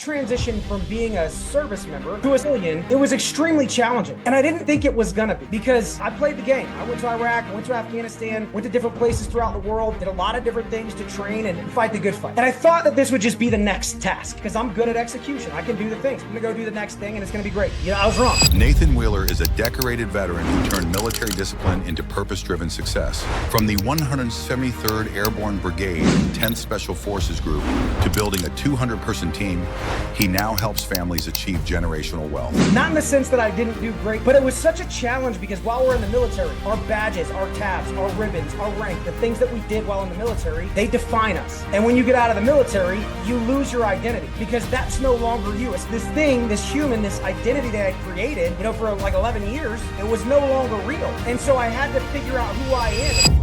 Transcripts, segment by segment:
transition from being a service member to a civilian, it was extremely challenging. And I didn't think it was gonna be, because I played the game. I went to Iraq, I went to Afghanistan, went to different places throughout the world, did a lot of different things to train and fight the good fight. And I thought that this would just be the next task, because I'm good at execution. I can do the things. I'm gonna go do the next thing and it's gonna be great. I was wrong. Nathan Wheeler is a decorated veteran who turned military discipline into purpose-driven success. From the 173rd Airborne Brigade, 10th Special Forces Group, to building a 200-person team, he now helps families achieve generational wealth. Not in the sense that I didn't do great, but it was such a challenge because while we're in the military, our badges, our tabs, our ribbons, our rank, the things that we did while in the military, they define us. And when you get out of the military, you lose your identity because that's no longer you. It's this thing, this human, this identity that I created, for like 11 years, it was no longer real. And so I had to figure out who I am.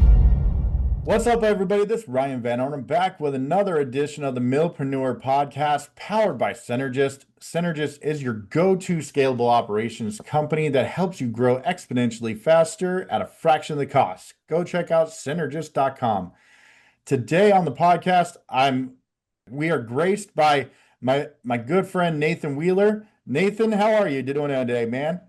What's up, everybody? This is Ryan Van Omum back with another edition of the Milpreneur Podcast powered by Cynergists. Cynergists is your go-to scalable operations company that helps you grow exponentially faster at a fraction of the cost. Go check out Cynergist.com. Today on the podcast, we are graced by my good friend Nathan Wheeler. Nathan, how are you doing today, man?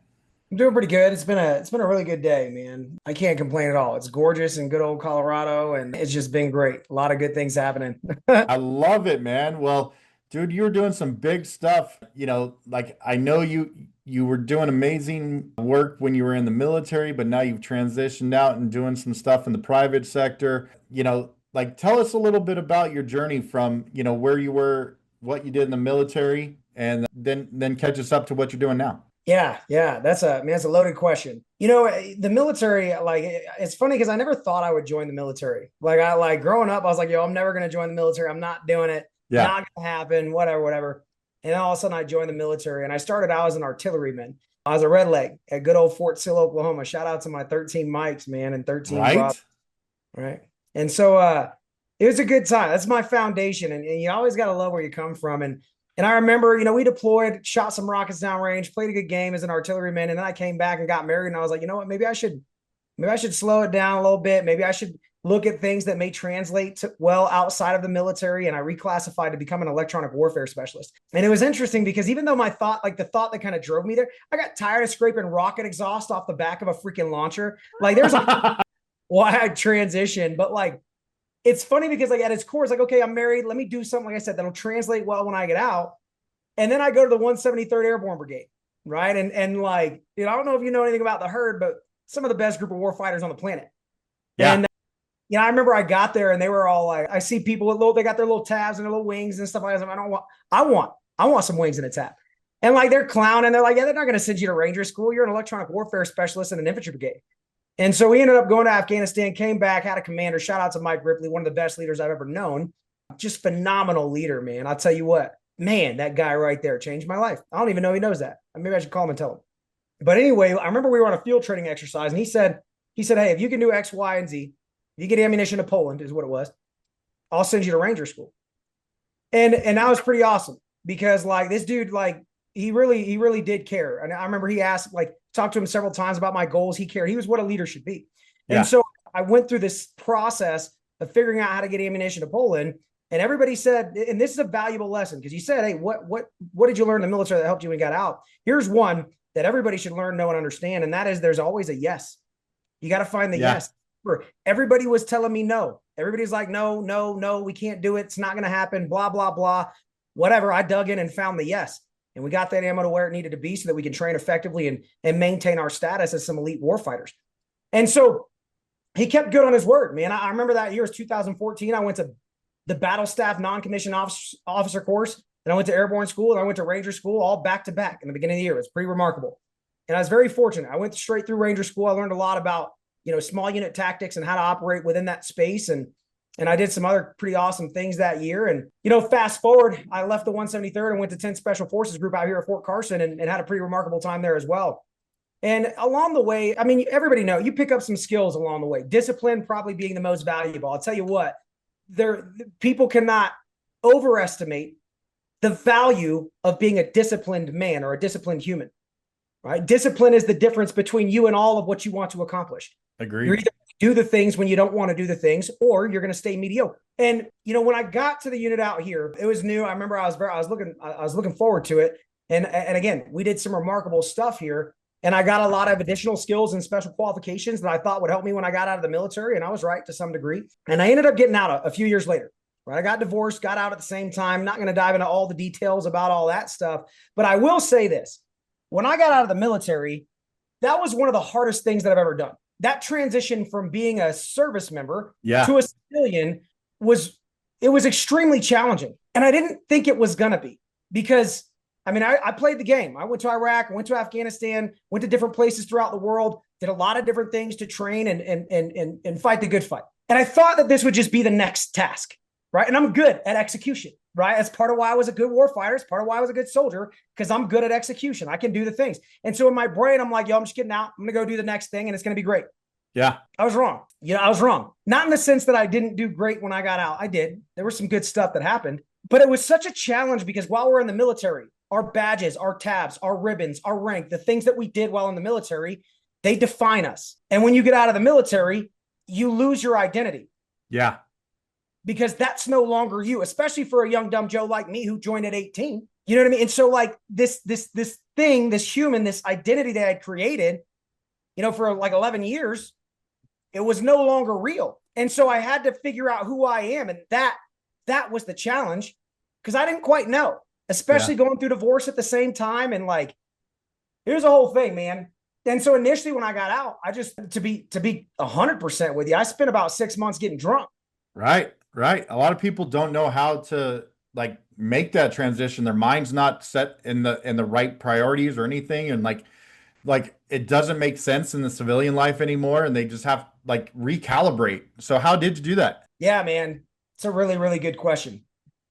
I'm doing pretty good. It's been a really good day, man. I can't complain at all. It's gorgeous in good old Colorado, and it's just been great. A lot of good things happening. I love it, man. Well, dude, you were doing some big stuff. I know you were doing amazing work when you were in the military, but now you've transitioned out and doing some stuff in the private sector. Tell us a little bit about your journey from, where you were, what you did in the military, and then catch us up to what you're doing now. Yeah. That's a loaded question. The military, it's funny because I never thought I would join the military. Growing up, I was like, I'm never going to join the military. I'm not doing it. Yeah. Not going to happen, whatever. And then all of a sudden I joined the military and I started out as an artilleryman. I was a red leg at good old Fort Sill, Oklahoma. Shout out to my 13 mics, man, and 13 right. Right. And so it was a good time. That's my foundation. And you always got to love where you come from. And I remember, we deployed, shot some rockets downrange, played a good game as an artilleryman. And then I came back and got married. And I was like, you know what, maybe I should slow it down a little bit. Maybe I should look at things that may translate to well outside of the military. And I reclassified to become an electronic warfare specialist. And it was interesting because even though the thought that kind of drove me there, I got tired of scraping rocket exhaust off the back of a freaking launcher. There's why I transitioned. But it's funny because at its core, it's okay, I'm married. Let me do something, like I said, that'll translate well when I get out. And then I go to the 173rd Airborne Brigade, right? And I don't know if you know anything about the herd, but some of the best group of war fighters on the planet. Yeah. And I remember I got there and they were all I see people with they got their little tabs and their little wings and stuff like that. I want some wings and a tab. And they're clowning. They're yeah, they're not going to send you to Ranger School. You're an electronic warfare specialist in an infantry brigade. And so we ended up going to Afghanistan, came back, had a commander. Shout out to Mike Ripley, one of the best leaders I've ever known. Just phenomenal leader, man. I'll tell you what, man, that guy right there changed my life. I don't even know he knows that. Maybe I should call him and tell him. But anyway, I remember we were on a field training exercise and he said, hey, if you can do X, Y, and Z, if you get ammunition to Poland is what it was, I'll send you to Ranger School. And that was pretty awesome because this dude, he really did care. And I remember he asked, talked to him several times about my goals. He cared. He was what a leader should be. Yeah. And so I went through this process of figuring out how to get ammunition to Poland. And everybody said, and this is a valuable lesson because you said, hey, what did you learn in the military that helped you when you got out? Here's one that everybody should learn, know, and understand. And that is there's always a yes. You got to find the yes. Everybody was telling me no. Everybody's like, no, we can't do it. It's not going to happen. Blah, blah, blah. Whatever. I dug in and found the yes. And we got that ammo to where it needed to be so that we can train effectively and maintain our status as some elite warfighters. And so he kept good on his word, man. I remember that year was 2014. I went to the battle staff non-commissioned officer course. And I went to airborne school and I went to Ranger school all back to back in the beginning of the year. It was pretty remarkable. And I was very fortunate. I went straight through Ranger school. I learned a lot about, small unit tactics and how to operate within that space. And I did some other pretty awesome things that year. And, fast forward, I left the 173rd and went to 10th Special Forces Group out here at Fort Carson and had a pretty remarkable time there as well. And along the way, everybody knows you pick up some skills along the way. Discipline probably being the most valuable. I'll tell you what, people cannot overestimate the value of being a disciplined man or a disciplined human, right? Discipline is the difference between you and all of what you want to accomplish. Agreed. You're either do the things when you don't want to do the things, or you're going to stay mediocre. And, you know, when I got to the unit out here, it was new. I remember I was looking forward to it. And again, we did some remarkable stuff here. And I got a lot of additional skills and special qualifications that I thought would help me when I got out of the military. And I was right to some degree. And I ended up getting out a few years later. Right? I got divorced, got out at the same time. Not going to dive into all the details about all that stuff. But I will say this. When I got out of the military, that was one of the hardest things that I've ever done. That transition from being a service member to a civilian was extremely challenging. And I didn't think it was going to be, because I mean, I played the game. I went to Iraq, went to Afghanistan, went to different places throughout the world, did a lot of different things to train and fight the good fight. And I thought that this would just be the next task, right? And I'm good at execution, right? That's part of why I was a good warfighter. It's part of why I was a good soldier, because I'm good at execution. I can do the things. And so in my brain, I'm like, yo, I'm just getting out. I'm going to go do the next thing, and it's going to be great. Yeah. I was wrong. You know, I was wrong. Not in the sense that I didn't do great when I got out. I did. There was some good stuff that happened, but it was such a challenge because while we're in the military, our badges, our tabs, our ribbons, our rank, the things that we did while in the military, they define us. And when you get out of the military, you lose your identity. Yeah. Because that's no longer you, especially for a young, dumb Joe like me who joined at 18. You know what I mean? And so like this thing, this human, this identity that I created, you know, for like 11 years, it was no longer real. And so I had to figure out who I am. And that was the challenge, because I didn't quite know, especially going through divorce at the same time. And like, here's the whole thing, man. And so initially when I got out, I just, to be 100% with you, I spent about 6 months getting drunk. Right. A lot of people don't know how to like make that transition. Their mind's not set in the right priorities or anything. And like it doesn't make sense in the civilian life anymore. And they just have like recalibrate. So how did you do that? Yeah, man, it's a really, really good question,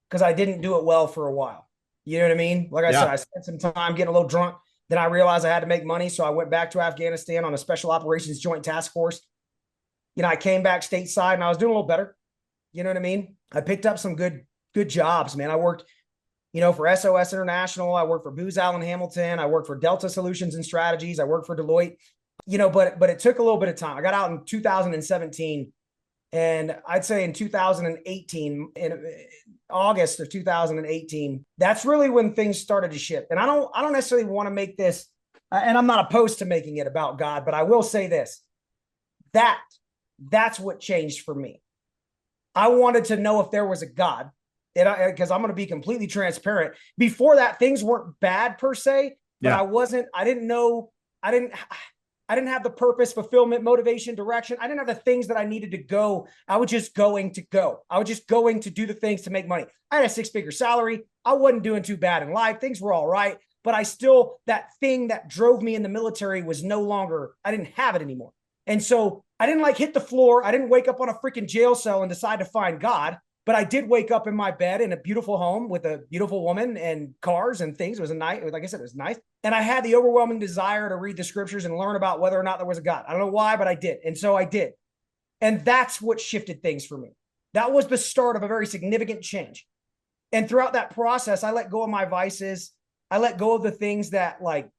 because I didn't do it well for a while. You know what I mean? Like I said, I spent some time getting a little drunk. Then I realized I had to make money. So I went back to Afghanistan on a special operations joint task force. You know, I came back stateside and I was doing a little better. You know what I mean? I picked up some good jobs, man. I worked, you know, for SOS International. I worked for Booz Allen Hamilton. I worked for Delta Solutions and Strategies. I worked for Deloitte, you know, but it took a little bit of time. I got out in 2017, and I'd say in 2018, in August of 2018, that's really when things started to shift. And I don't necessarily want to make this, and I'm not opposed to making it about God, but I will say this, that's what changed for me. I wanted to know if there was a God, because I'm going to be completely transparent. Before that, things weren't bad per se, but I didn't have the purpose, fulfillment, motivation, direction. I didn't have the things that I needed to go. I was just going to go. I was just going to do the things to make money. I had a 6-figure salary. I wasn't doing too bad in life. Things were all right, but that thing that drove me in the military was no longer, I didn't have it anymore. And so I didn't like hit the floor. I didn't wake up on a freaking jail cell and decide to find God, but I did wake up in my bed in a beautiful home with a beautiful woman and cars and things. It was like I said, it was nice. And I had the overwhelming desire to read the scriptures and learn about whether or not there was a God. I don't know why, but I did. And so I did. And that's what shifted things for me. That was the start of a very significant change. And throughout that process, I let go of my vices. I let go of the things that like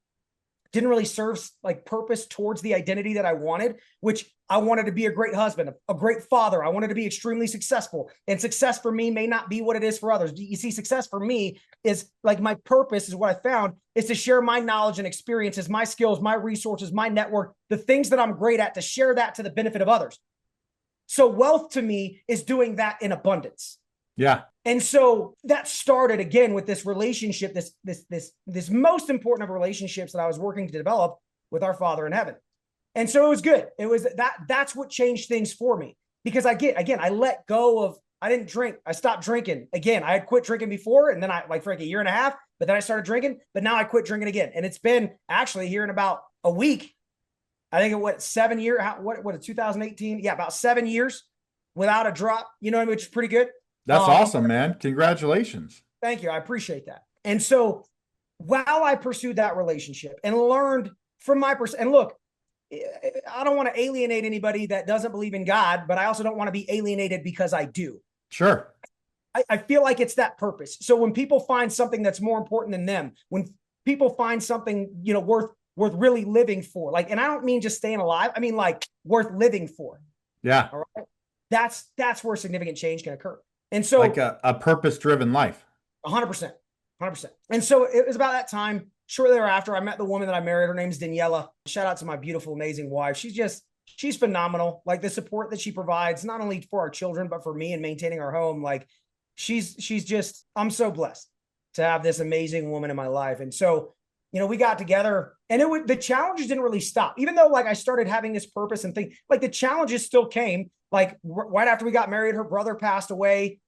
didn't really serve like purpose towards the identity that I wanted, which I wanted to be a great husband, a great father. I wanted to be extremely successful, and success for me may not be what it is for others. You see, success for me is like my purpose is what I found is to share my knowledge and experiences, my skills, my resources, my network, the things that I'm great at, to share that to the benefit of others. So wealth to me is doing that in abundance. Yeah. And so that started again with this relationship, this most important of relationships that I was working to develop with our Father in heaven. And so it was good. It was that's what changed things for me, because I let go of, I didn't drink. I stopped drinking. Again, I had quit drinking before, and then I like for like a year and a half, but then I started drinking, but now I quit drinking again. And it's been actually here in about a week. I think it 7 years, what 2018? Yeah, about 7 years without a drop, you know, which is pretty good. That's awesome, man. Congratulations. Thank you. I appreciate that. And so while I pursued that relationship and learned from my perspective, and look, I don't want to alienate anybody that doesn't believe in God, but I also don't want to be alienated because I do. Sure. I feel like it's that purpose. So when people find something that's more important than them, when people find something, you know, worth really living for, like, and I don't mean just staying alive. I mean like worth living for. Yeah. All right. That's where significant change can occur. And so like a purpose-driven life. 100%. 100%. And so it was about that time, shortly thereafter, I met the woman that I married. Her name's Daniela. Shout out to my beautiful, amazing wife. She's phenomenal. Like the support that she provides, not only for our children, but for me in maintaining our home. Like she's just, I'm so blessed to have this amazing woman in my life. And so, we got together and the challenges didn't really stop, even though like I started having this purpose and think like the challenges still came. Like right after we got married, her brother passed away,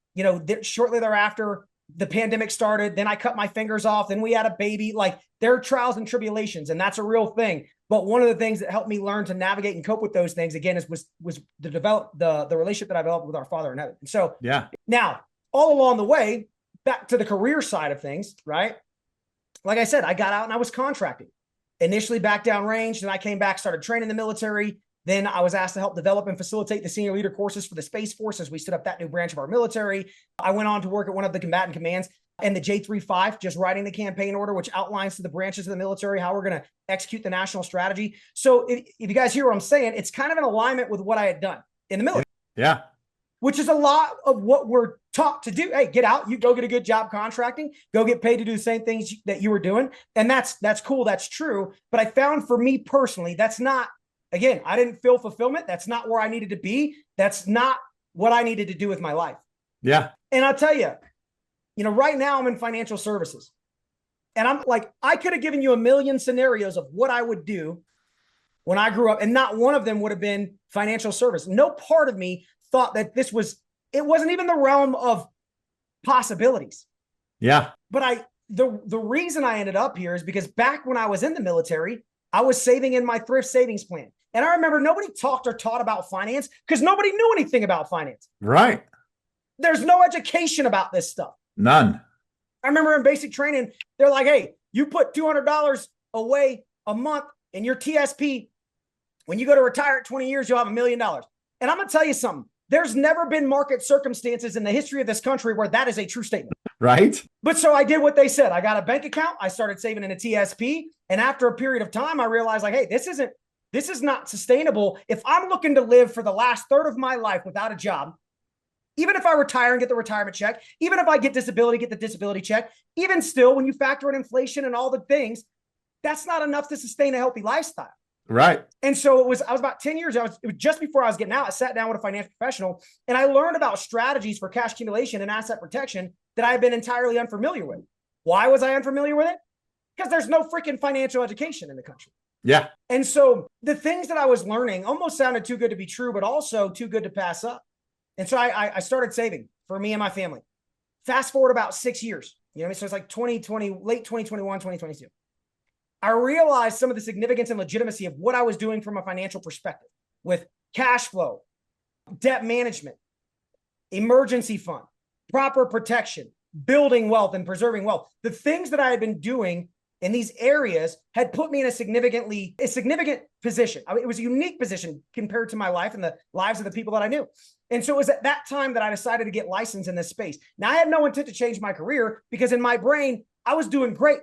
shortly thereafter, the pandemic started. Then I cut my fingers off. Then we had a baby. Like there are trials and tribulations, and that's a real thing. But one of the things that helped me learn to navigate and cope with those things again was to develop the relationship that I developed with our Father in heaven. And so now all along the way, back to the career side of things, right? Like I said, I got out and I was contracting, initially back down range. Then I came back, started training the military. Then I was asked to help develop and facilitate the senior leader courses for the Space Force as we stood up that new branch of our military. I went on to work at one of the combatant commands and the J35, just writing the campaign order, which outlines to the branches of the military how we're going to execute the national strategy. So if you guys hear what I'm saying, it's kind of in alignment with what I had done in the military. Yeah. Which is a lot of what we're taught to do. Hey, get out, you go get a good job contracting, go get paid to do the same things that you were doing. And that's cool. That's true. But I found for me personally, that's not, again, I didn't feel fulfillment. That's not where I needed to be. That's not what I needed to do with my life. Yeah. And I'll tell you, right now I'm in financial services and I'm like, I could have given you a million scenarios of what I would do when I grew up. And not one of them would have been financial service. No part of me thought that it wasn't even the realm of possibilities. Yeah. But the reason I ended up here is because back when I was in the military, I was saving in my thrift savings plan. And I remember nobody talked or taught about finance because nobody knew anything about finance. Right. There's no education about this stuff. None. I remember in basic training, they're like, hey, you put $200 away a month in your TSP. When you go to retire at 20 years, you'll have $1 million. And I'm going to tell you something. There's never been market circumstances in the history of this country where that is a true statement. Right. But so I did what they said. I got a bank account. I started saving in a TSP. And after a period of time, I realized like, hey, this is not sustainable. If I'm looking to live for the last third of my life without a job, even if I retire and get the retirement check, even if I get disability, get the disability check, even still, when you factor in inflation and all the things, that's not enough to sustain a healthy lifestyle. Right. And so I was about 10 years. It was just before I was getting out. I sat down with a financial professional and I learned about strategies for cash accumulation and asset protection that I had been entirely unfamiliar with. Why was I unfamiliar with it? Because there's no freaking financial education in the country. Yeah. And so the things that I was learning almost sounded too good to be true, but also too good to pass up. And so I started saving for me and my family. Fast forward about 6 years, so it's like 2020, late 2021, 2022. I realized some of the significance and legitimacy of what I was doing from a financial perspective with cash flow, debt management, emergency fund, proper protection, building wealth and preserving wealth. The things that I had been doing in these areas had put me in a significant position. It was a unique position compared to my life and the lives of the people that I knew. And so it was at that time that I decided to get licensed in this space. Now I had no intent to change my career because in my brain, I was doing great.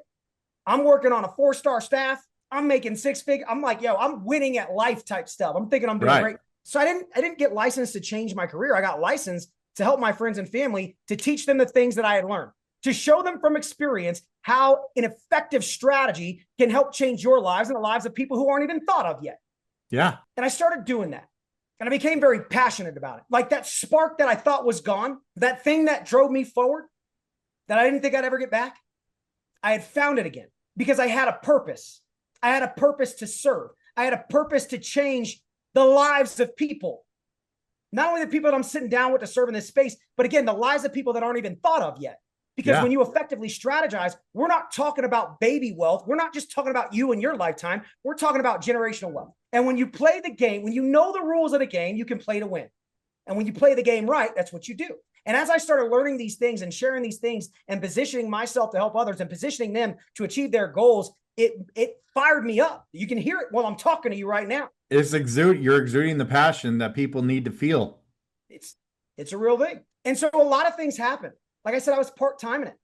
I'm working on a 4-star staff. I'm making 6 figures. I'm like, I'm winning at life type stuff. I'm thinking I'm doing great. So I didn't get licensed to change my career. I got licensed to help my friends and family, to teach them the things that I had learned, to show them from experience how an effective strategy can help change your lives and the lives of people who aren't even thought of yet. Yeah. And I started doing that. And I became very passionate about it. Like that spark that I thought was gone, that thing that drove me forward, that I didn't think I'd ever get back, I had found it again because I had a purpose. I had a purpose to serve. I had a purpose to change the lives of people. Not only the people that I'm sitting down with to serve in this space, but again, the lives of people that aren't even thought of yet. Because when you effectively strategize, we're not talking about baby wealth. We're not just talking about you and your lifetime. We're talking about generational wealth. And when you play the game, when you know the rules of the game, you can play to win. And when you play the game right, that's what you do. And as I started learning these things and sharing these things and positioning myself to help others and positioning them to achieve their goals, it fired me up. You can hear it while I'm talking to you right now. You're exuding the passion that people need to feel. It's a real thing. And so a lot of things happen. Like I said, I was part-time in it.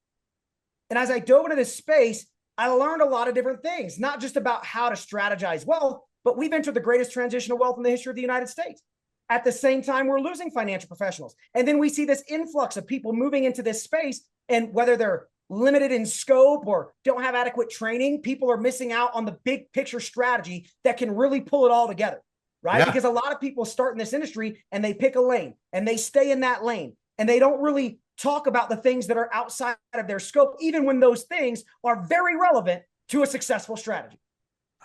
And as I dove into this space, I learned a lot of different things, not just about how to strategize wealth, but we've entered the greatest transition of wealth in the history of the United States. at the same time, we're losing financial professionals. And then we see this influx of people moving into this space, and whether they're limited in scope or don't have adequate training, people are missing out on the big picture strategy that can really pull it all together, right? Yeah. Because a lot of people start in this industry and they pick a lane and they stay in that lane, and they don't really talk about the things that are outside of their scope, even when those things are very relevant to a successful strategy.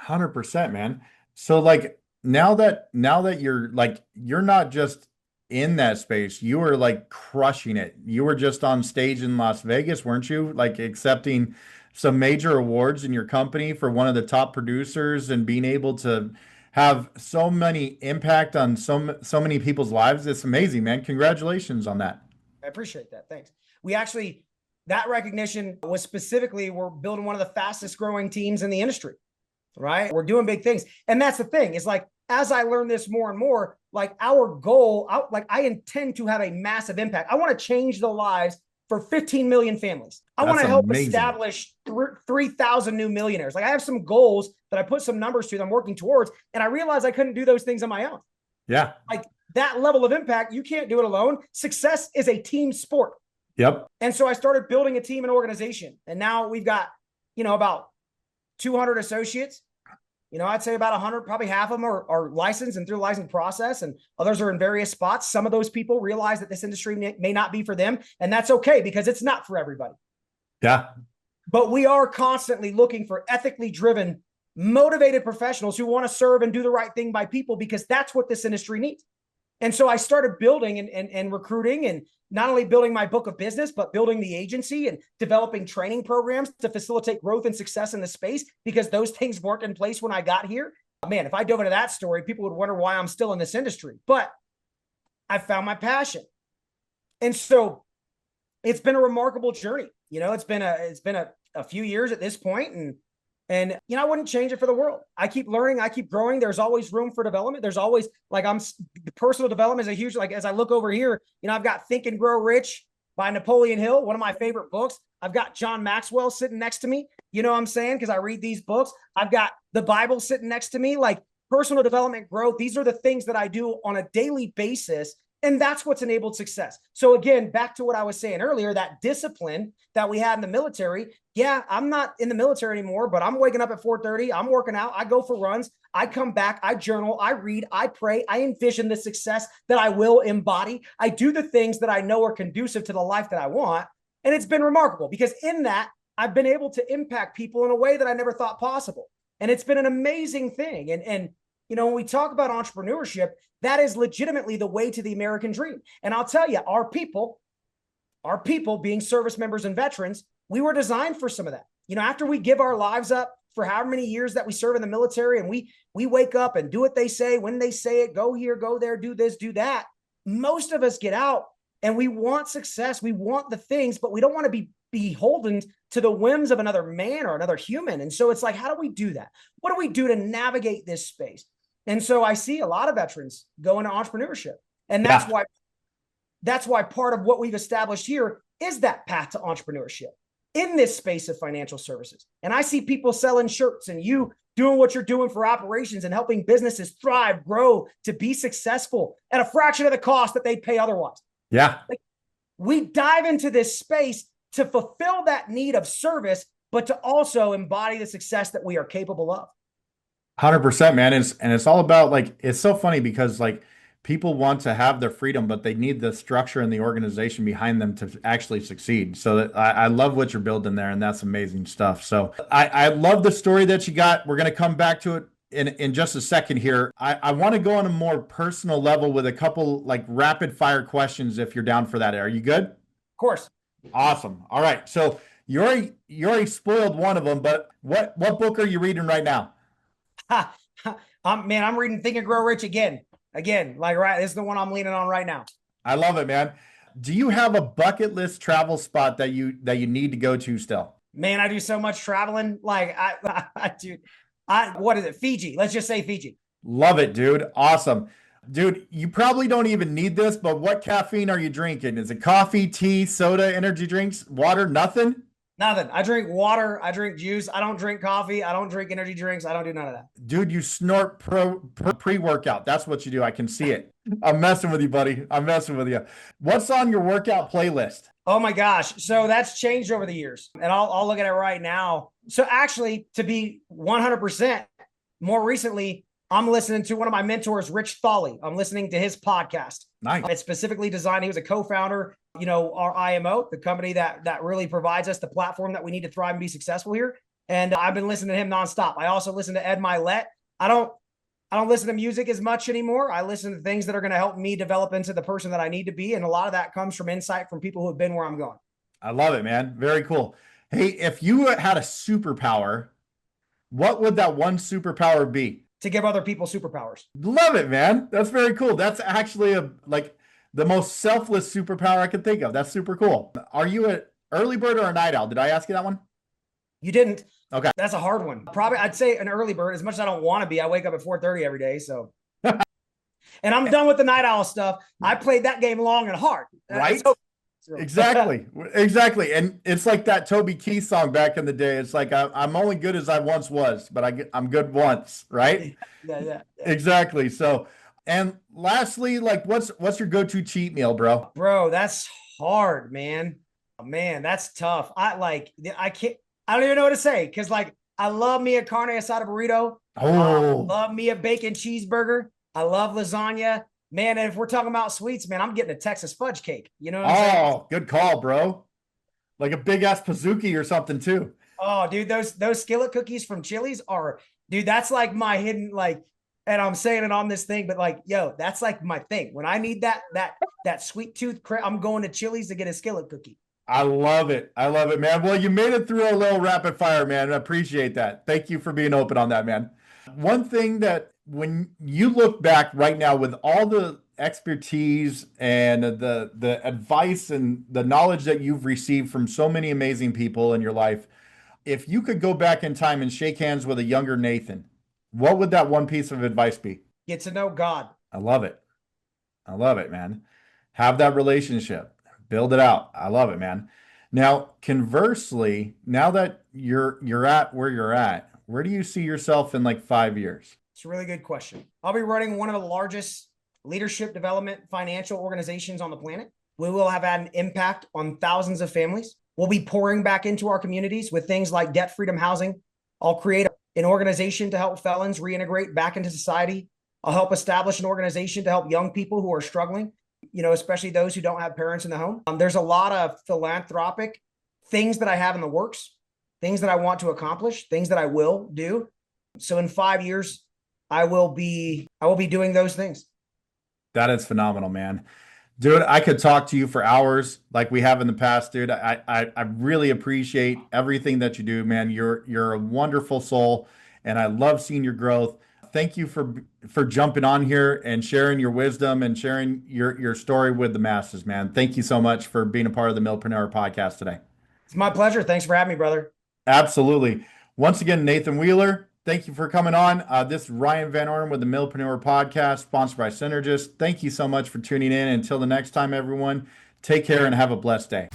100%, man. So like, now that you're not just in that space, you were like crushing it. You were just on stage in Las Vegas, weren't you? Like accepting some major awards in your company for one of the top producers, and being able to have so many impact on so many people's lives. It's amazing, man. Congratulations on that. I appreciate that. Thanks. That recognition was specifically, we're building one of the fastest growing teams in the industry, right? We're doing big things. And that's the thing, is like, as I learn this more and more, like our goal, I intend to have a massive impact. I want to change the lives for 15 million families. I want to help establish 3,000 new millionaires. Like, I have some goals that I put some numbers to that I'm working towards, and I realized I couldn't do those things on my own. Yeah. Like, that level of impact, you can't do it alone. Success is a team sport. Yep. And so I started building a team and organization. And now we've got, about 200 associates. I'd say about 100, probably half of them are licensed and through the licensing process, and others are in various spots. Some of those people realize that this industry may not be for them, and that's okay, because it's not for everybody. Yeah. But we are constantly looking for ethically driven, motivated professionals who want to serve and do the right thing by people, because that's what this industry needs. And so I started building and recruiting, and not only building my book of business, but building the agency and developing training programs to facilitate growth and success in the space, because those things weren't in place when I got here. Man, if I dove into that story, people would wonder why I'm still in this industry. But I found my passion. And so it's been a remarkable journey. It's been a few years at this point, and I wouldn't change it for the world. I keep learning. I keep growing. There's always room for development. There's always, personal development is a huge, as I look over here, I've got Think and Grow Rich by Napoleon Hill, one of my favorite books. I've got John Maxwell sitting next to me. You know what I'm saying? Because I read these books. I've got the Bible sitting next to me. Like, personal development, growth. These are the things that I do on a daily basis. And that's what's enabled success. So again, back to what I was saying earlier, that discipline that we had in the military. Yeah, I'm not in the military anymore, but I'm waking up at 4:30. I'm working out. I go for runs. I come back. I journal. I read. I pray. I envision the success that I will embody. I do the things that I know are conducive to the life that I want. And it's been remarkable, because in that, I've been able to impact people in a way that I never thought possible. And it's been an amazing thing. And when we talk about entrepreneurship, that is legitimately the way to the American dream. And I'll tell you, our people being service members and veterans, we were designed for some of that. After we give our lives up for however many years that we serve in the military, and we wake up and do what they say, when they say it, go here, go there, do this, do that. Most of us get out and we want success. We want the things, but we don't want to be beholden to the whims of another man or another human. And so it's like, how do we do that? What do we do to navigate this space? And so I see a lot of veterans go into entrepreneurship. And that's why part of what we've established here is that path to entrepreneurship in this space of financial services. And I see people selling shirts, and you doing what you're doing for operations and helping businesses thrive, grow, to be successful at a fraction of the cost that they'd pay otherwise. Yeah. We dive into this space to fulfill that need of service, but to also embody the success that we are capable of. 100%, man. And it's all about, it's so funny, because people want to have their freedom, but they need the structure and the organization behind them to actually succeed. So I love what you're building there, and that's amazing stuff. So I love the story that you got. We're going to come back to it in just a second here. I want to go on a more personal level with a couple rapid fire questions, if you're down for that. Are you good? Of course. Awesome. All right. So you already spoiled one of them, but what book are you reading right now? I'm reading Think and Grow Rich again. Right. This is the one I'm leaning on right now. I love it, man. Do you have a bucket list travel spot that you need to go to still? Man, I do so much traveling. I do. What is it? Fiji. Let's just say Fiji. Love it, dude. Awesome. Dude, you probably don't even need this, but what caffeine are you drinking? Is it coffee, tea, soda, energy drinks, water, nothing? Nothing. I drink water. I drink juice. I don't drink coffee. I don't drink energy drinks. I don't do none of that. Dude, you snort pre-workout. That's what you do. I can see it. I'm messing with you, buddy. I'm messing with you. What's on your workout playlist? Oh my gosh. So that's changed over the years. And I'll look at it right now. So actually, to be 100%, more recently, I'm listening to one of my mentors, Rich Thawley. I'm listening to his podcast. Nice. It's specifically designed. He was a co-founder, our IMO, the company that really provides us the platform that we need to thrive and be successful here. And I've been listening to him nonstop. I also listen to Ed Milet. I don't listen to music as much anymore. I listen to things that are going to help me develop into the person that I need to be. And a lot of that comes from insight from people who have been where I'm going. I love it, man. Very cool. Hey, if you had a superpower, what would that one superpower be? To give other people superpowers. Love it, man. That's very cool. That's actually the most selfless superpower I could think of. That's super cool. Are you an early bird or a night owl? Did I ask you that one? You didn't. Okay. That's a hard one. Probably I'd say an early bird. As much as I don't want to be, I wake up at 4:30 every day. So, and I'm done with the night owl stuff. I played that game long and hard. Right? Exactly. Exactly. And it's like that Toby Keith song back in the day. It's like, I'm only good as I once was, but I'm good once. Right. Yeah. Exactly. So, and lastly, like what's your go-to cheat meal, bro? Bro, that's hard, man. Oh, man, that's tough. I don't even know what to say. Cause like, I love me a carne asada burrito. Oh, Love me a bacon cheeseburger. I love lasagna. Man, and if we're talking about sweets, man, I'm getting a Texas fudge cake. You know what I'm saying? Oh, good call, bro. Like a big ass Pizookie or something too. Oh, dude, those skillet cookies from Chili's dude, that's like my hidden, and I'm saying it on this thing, but like, yo, that's like my thing. When I need that sweet tooth, I'm going to Chili's to get a skillet cookie. I love it. I love it, man. Well, you made it through a little rapid fire, man. I appreciate that. Thank you for being open on that, man. One thing that when you look back right now with all the expertise and the advice and the knowledge that you've received from so many amazing people in your life, if you could go back in time and shake hands with a younger Nathan, what would that one piece of advice be? Get to know God. I love it. I love it, man. Have that relationship. Build it out. I love it, man. Now, conversely, now that you're at where you're at, where do you see yourself in like 5 years? It's a really good question. I'll be running one of the largest leadership development financial organizations on the planet. We will have had an impact on thousands of families. We'll be pouring back into our communities with things like debt freedom housing. I'll create an organization to help felons reintegrate back into society. I'll help establish an organization to help young people who are struggling, especially those who don't have parents in the home. There's a lot of philanthropic things that I have in the works, things that I want to accomplish, things that I will do. So in 5 years, I will be doing those things. That is phenomenal, man. Dude, I could talk to you for hours like we have in the past, dude. I really appreciate everything that you do, man. You're a wonderful soul, and I love seeing your growth. Thank you for jumping on here and sharing your wisdom and sharing your story with the masses, man. Thank you so much for being a part of the Milpreneur Podcast today. It's my pleasure. Thanks for having me, brother. Absolutely. Once again, Nathan Wheeler, thank you for coming on. This is Ryan Van Omum with the Milpreneur Podcast, sponsored by Cynergists. Thank you so much for tuning in. Until the next time, everyone, take care and have a blessed day.